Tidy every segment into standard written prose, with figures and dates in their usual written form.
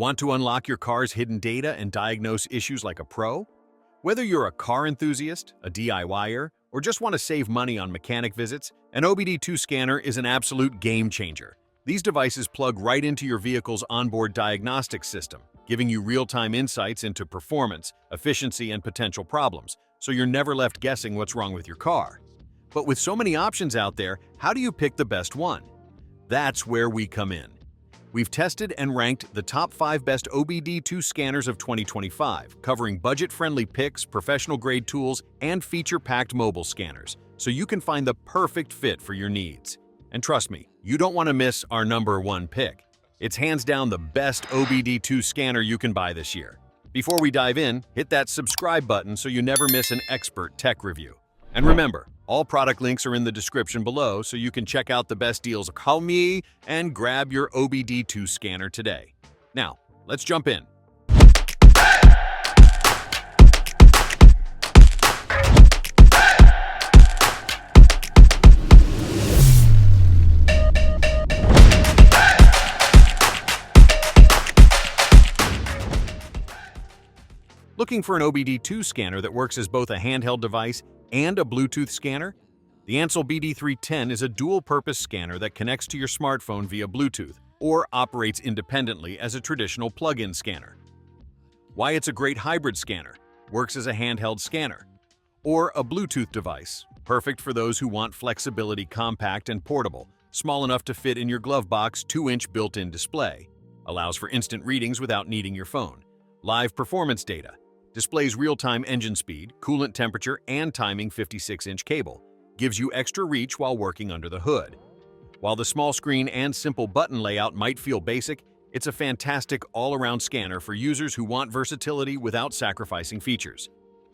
Want to unlock your car's hidden data and diagnose issues like a pro? Whether you're a car enthusiast, a DIYer, or just want to save money on mechanic visits, an OBD2 scanner is an absolute game changer. These devices plug right into your vehicle's onboard diagnostic system, giving you real-time insights into performance, efficiency, and potential problems, so you're never left guessing what's wrong with your car. But with so many options out there, how do you pick the best one? That's where we come in. We've tested and ranked the top 5 best OBD2 scanners of 2025, covering budget-friendly picks, professional-grade tools, and feature-packed mobile scanners, so you can find the perfect fit for your needs. And trust me, you don't want to miss our #1 pick. It's hands down the best OBD2 scanner you can buy this year. Before we dive in, hit that subscribe button so you never miss an expert tech review. And remember, all product links are in the description below so you can check out the best deals. Call me and grab your OBD2 scanner today. Now, let's jump in. Looking for an OBD2 scanner that works as both a handheld device and a Bluetooth scanner? The Ancel OBD-10 is a dual-purpose scanner that connects to your smartphone via Bluetooth or operates independently as a traditional plug-in scanner. Why it's a great hybrid scanner, works as a handheld scanner, or a Bluetooth device, perfect for those who want flexibility, compact and portable, small enough to fit in your glove box, 2-inch built-in display, allows for instant readings without needing your phone, live performance data, displays real-time engine speed, coolant temperature, and timing 56-inch cable, gives you extra reach while working under the hood. While the small screen and simple button layout might feel basic, it's a fantastic all-around scanner for users who want versatility without sacrificing features.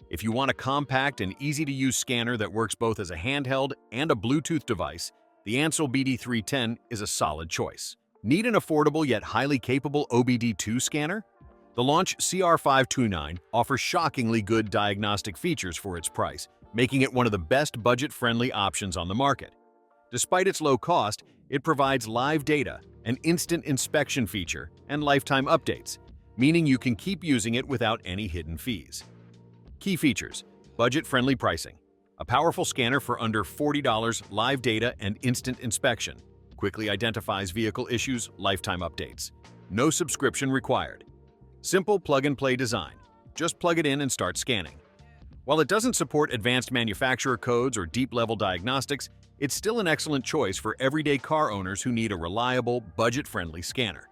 If you want a compact and easy-to-use scanner that works both as a handheld and a Bluetooth device, the Ancel OBD-10 is a solid choice. Need an affordable yet highly capable OBD2 scanner? The Launch CR529 offers shockingly good diagnostic features for its price, making it one of the best budget-friendly options on the market. Despite its low cost, it provides live data, an instant inspection feature, and lifetime updates, meaning you can keep using it without any hidden fees. Key features: budget-friendly pricing, a powerful scanner for under $40, live data and instant inspection, quickly identifies vehicle issues, lifetime updates. No subscription required. Simple plug-and-play design. Just plug it in and start scanning. While it doesn't support advanced manufacturer codes or deep-level diagnostics, it's still an excellent choice for everyday car owners who need a reliable, budget-friendly scanner.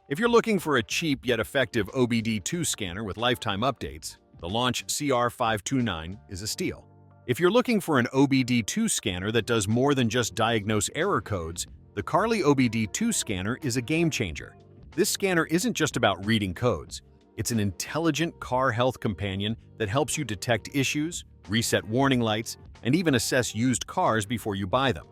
If you're looking for a cheap yet effective OBD2 scanner with lifetime updates, the Launch CR529 is a steal. If you're looking for an OBD2 scanner that does more than just diagnose error codes, the Carli OBD2 scanner is a game-changer. This scanner isn't just about reading codes. It's an intelligent car health companion that helps you detect issues, reset warning lights, and even assess used cars before you buy them.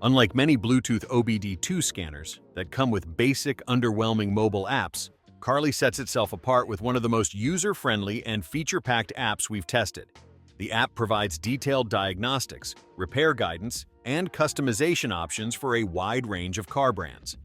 Unlike many Bluetooth OBD2 scanners that come with basic, underwhelming mobile apps, Carli sets itself apart with one of the most user-friendly and feature-packed apps we've tested. The app provides detailed diagnostics, repair guidance, and customization options for a wide range of car brands.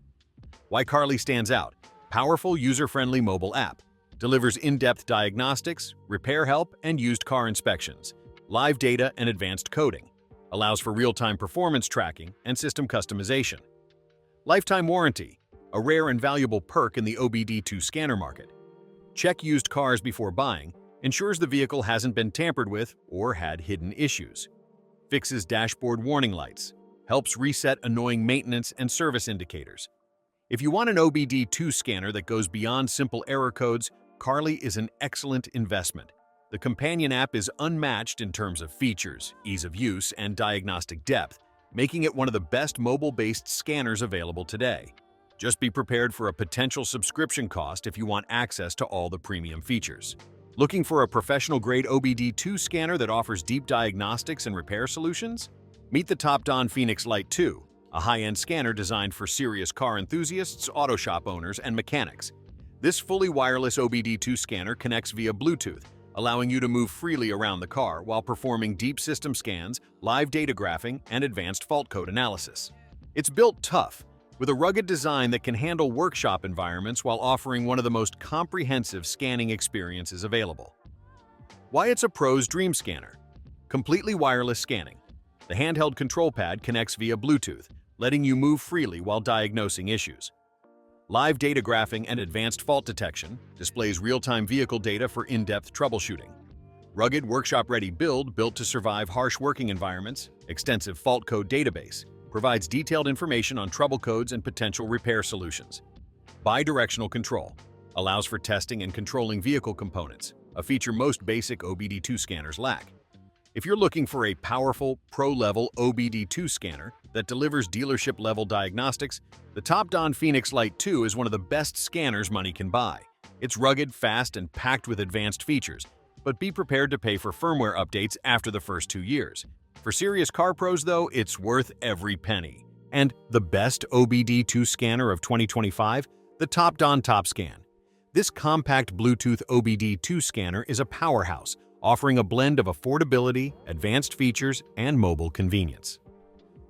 Why Carli stands out: powerful, user-friendly mobile app, delivers in-depth diagnostics, repair help, and used car inspections, live data and advanced coding, allows for real-time performance tracking and system customization. Lifetime warranty, a rare and valuable perk in the OBD2 scanner market. Check used cars before buying, ensures the vehicle hasn't been tampered with or had hidden issues. Fixes dashboard warning lights, helps reset annoying maintenance and service indicators. If you want an OBD2 scanner that goes beyond simple error codes, Carli is an excellent investment. The companion app is unmatched in terms of features, ease of use, and diagnostic depth, making it one of the best mobile-based scanners available today. Just be prepared for a potential subscription cost if you want access to all the premium features. Looking for a professional-grade OBD2 scanner that offers deep diagnostics and repair solutions? Meet the Topdon Phoenix Lite 2, a high-end scanner designed for serious car enthusiasts, auto shop owners, and mechanics. This fully wireless OBD2 scanner connects via Bluetooth, allowing you to move freely around the car while performing deep system scans, live data graphing, and advanced fault code analysis. It's built tough, with a rugged design that can handle workshop environments while offering one of the most comprehensive scanning experiences available. Why it's a pro's dream scanner. Completely wireless scanning. The handheld control pad connects via Bluetooth, letting you move freely while diagnosing issues. Live data graphing and advanced fault detection displays real-time vehicle data for in-depth troubleshooting. Rugged, workshop-ready build built to survive harsh working environments. Extensive fault code database provides detailed information on trouble codes and potential repair solutions. Bidirectional control allows for testing and controlling vehicle components, a feature most basic OBD2 scanners lack. If you're looking for a powerful, pro-level OBD2 scanner that delivers dealership-level diagnostics, the Topdon Phoenix Lite 2 is one of the best scanners money can buy. It's rugged, fast, and packed with advanced features, but be prepared to pay for firmware updates after the first 2 years. For serious car pros, though, it's worth every penny. And the best OBD2 scanner of 2025, the Topdon TopScan. This compact Bluetooth OBD2 scanner is a powerhouse, offering a blend of affordability, advanced features, and mobile convenience.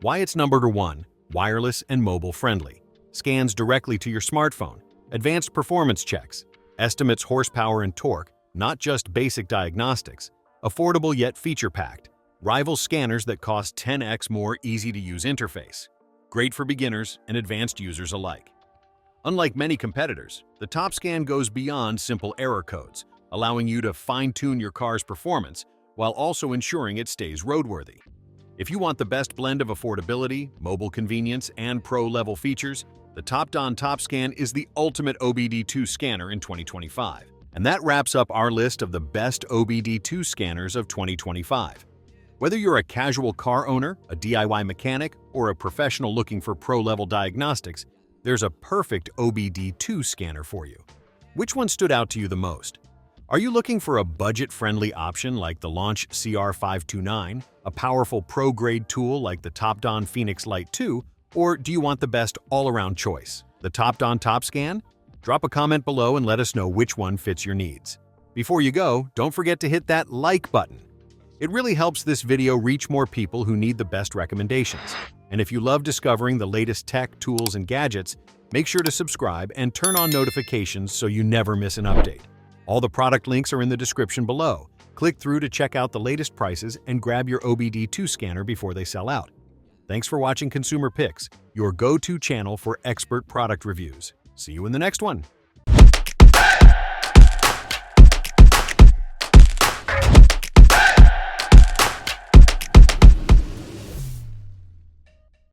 Why it's number 1, wireless and mobile friendly. Scans directly to your smartphone, advanced performance checks, estimates horsepower and torque, not just basic diagnostics, affordable yet feature-packed, rival scanners that cost 10x more easy-to-use interface. Great for beginners and advanced users alike. Unlike many competitors, the TopScan goes beyond simple error codes, allowing you to fine-tune your car's performance while also ensuring it stays roadworthy. If you want the best blend of affordability, mobile convenience, and pro-level features, the Topdon TopScan is the ultimate OBD2 scanner in 2025. And that wraps up our list of the best OBD2 scanners of 2025. Whether you're a casual car owner, a DIY mechanic, or a professional looking for pro-level diagnostics, there's a perfect OBD2 scanner for you. Which one stood out to you the most? Are you looking for a budget-friendly option like the Launch CR529, a powerful pro-grade tool like the Topdon Phoenix Lite 2, or do you want the best all-around choice, the Topdon TopScan? Drop a comment below and let us know which one fits your needs. Before you go, don't forget to hit that like button. It really helps this video reach more people who need the best recommendations. And if you love discovering the latest tech, tools, and gadgets, make sure to subscribe and turn on notifications so you never miss an update. All the product links are in the description below. Click through to check out the latest prices and grab your OBD2 scanner before they sell out. Thanks for watching Consumer Picks, your go-to channel for expert product reviews. See you in the next one.